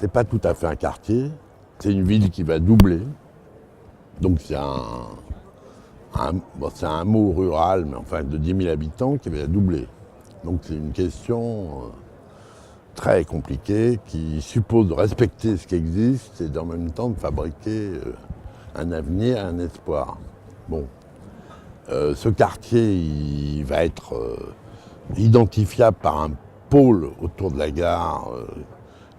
c'est pas tout à fait un quartier, c'est une ville qui va doubler. Donc c'est c'est un hameau rural, mais enfin de 10 000 habitants qui va doubler. Donc c'est une question très compliquée qui suppose de respecter ce qui existe et en même temps de fabriquer un avenir, un espoir. Bon, ce quartier il va être identifiable par un pôle autour de la gare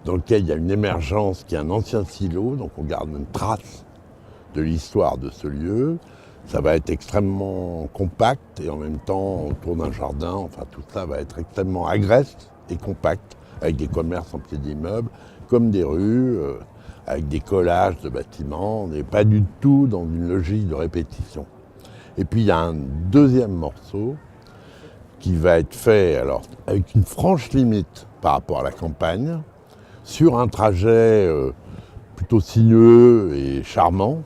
dans lequel il y a une émergence qui est un ancien silo, donc on garde une trace de l'histoire de ce lieu. Ça va être extrêmement compact et en même temps autour d'un jardin, enfin tout ça va être extrêmement agreste et compact, avec des commerces en pied d'immeubles, comme des rues, avec des collages de bâtiments. On n'est pas du tout dans une logique de répétition. Et puis il y a un deuxième morceau qui va être fait alors, avec une franche limite par rapport à la campagne, sur un trajet plutôt sinueux et charmant,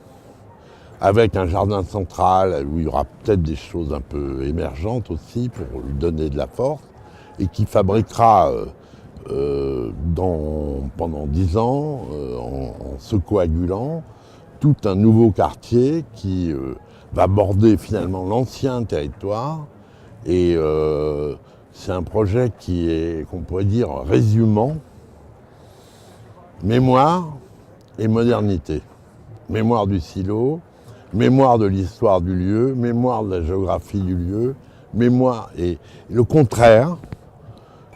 avec un jardin central où il y aura peut-être des choses un peu émergentes aussi pour lui donner de la force, et qui fabriquera pendant 10 ans, en se coagulant, tout un nouveau quartier qui va border finalement l'ancien territoire. Et c'est un projet qui est, qu'on pourrait dire, résumant mémoire et modernité. Mémoire du silo, mémoire de l'histoire du lieu, mémoire de la géographie du lieu, mémoire et le contraire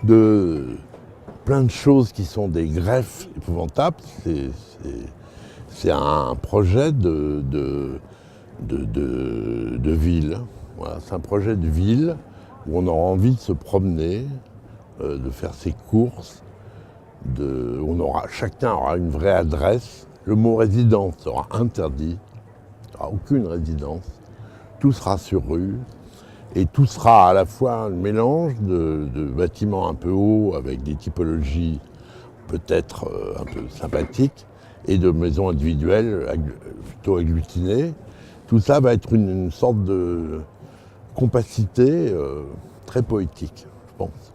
de plein de choses qui sont des greffes épouvantables. C'est un projet de ville. Voilà, c'est un projet de ville où on aura envie de se promener, de faire ses courses, chacun aura une vraie adresse. Le mot résidence sera interdit, il n'y aura aucune résidence, tout sera sur rue, et tout sera à la fois un mélange de bâtiments un peu hauts avec des typologies peut-être un peu sympathiques, et de maisons individuelles plutôt agglutinées. Tout ça va être une sorte de compacité très poétique, je pense.